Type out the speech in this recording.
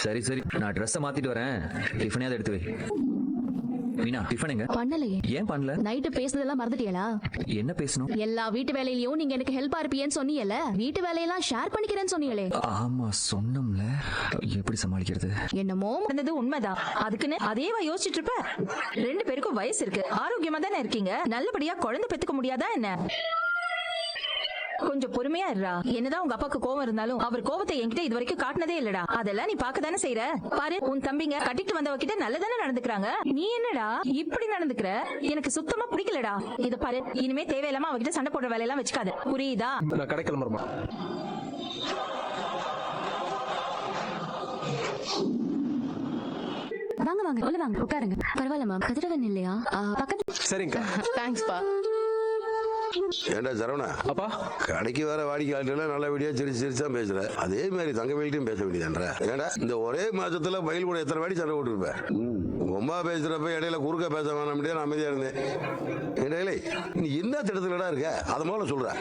சரி சரி, நான் ட்ரெஸ்ஸை மாத்திட்டு வரேன். டிஃபனையாவது எடுத்து வை. மீனா, டிஃபன் எங்க? பண்ணலையே. ஏன் பண்ணல? நைட்டு பேசுனதெல்லாம் மறந்துட்டியலா? என்ன பேசணும்? எல்லா வீட்டு வேலையிலயும் நீங்க எனக்கு ஹெல்ப்பா இருப்பீன்னு சொன்னீங்கல்ல, வீட்டு வேலையெல்லாம் ஷேர் பண்ணிக்கிறேன்னு சொன்னீங்களே. ஆமா சொன்னோம்ல, எப்படி சமாளிக்கிறது? என்னமோ நடந்தது உண்மைதான். அதுக்குன்னு அதேவா யோசிச்சுட்டு இருப்ப? 2 பேருக்கும் வயசு இருக்கு, ஆரோக்கியமா தானே இருக்கீங்க. நல்லபடியா குழந்தை பெத்துக்க முடியாதா என்ன? கொஞ்சம் பொறுமையா இருடா. என்னதான் உங்க அப்பாக்கு கோவம் இருந்தாலும் அவர் கோவத்தை என்கிட்ட இது வரைக்கும் காட்டினதே இல்லடா. அதெல்லாம் நீ பாக்க தானே செய்யற. பாரு, உன் தம்பிங்க கட்டிட்டு வந்தவகிட்ட நல்லதானே நடந்துக்கிறாங்க. நீ என்னடா இப்படி நடந்துக்கிற? எனக்கு சுத்தமா பிடிக்கலடா. இத பாரு, இனிமே தேவையில்லாம அவகிட்ட சண்டை போடுற வேலையெல்லாம் வச்சுக்காத, புரியுதா? நான் கடை கிளம்புறேம்மா. வாங்க வாங்க உள்ள வாங்க, உட்காருங்க. பரவாயில்லம்மா, கதிரவன் இல்லையா? பக்கத்து. சரிங்க. தேங்க்ஸ்பா. ஏண்டா சரவணா, அப்பா கடைக்கு வர வாடிக்கையாளர்கள் நல்லபடியா சிரிச்சு சிரிச்சா பேசுற. அதே மாதிரி தங்கவேல்கிட்டையும் பேச வேண்டியதுன்ற. ஏண்டா இந்த ஒரே மாசத்துல பயில் கூட எத்தனை வாடி சண்டை போட்டுருப்பேன். ரொம்ப பேசுறப்ப இடையில குறுக்க பேச வேணாம், நான் அமைதியா இருந்தேன். இடையில நீ என்ன திட்டத்துலடா இருக்க, அதை முதல்ல சொல்ற.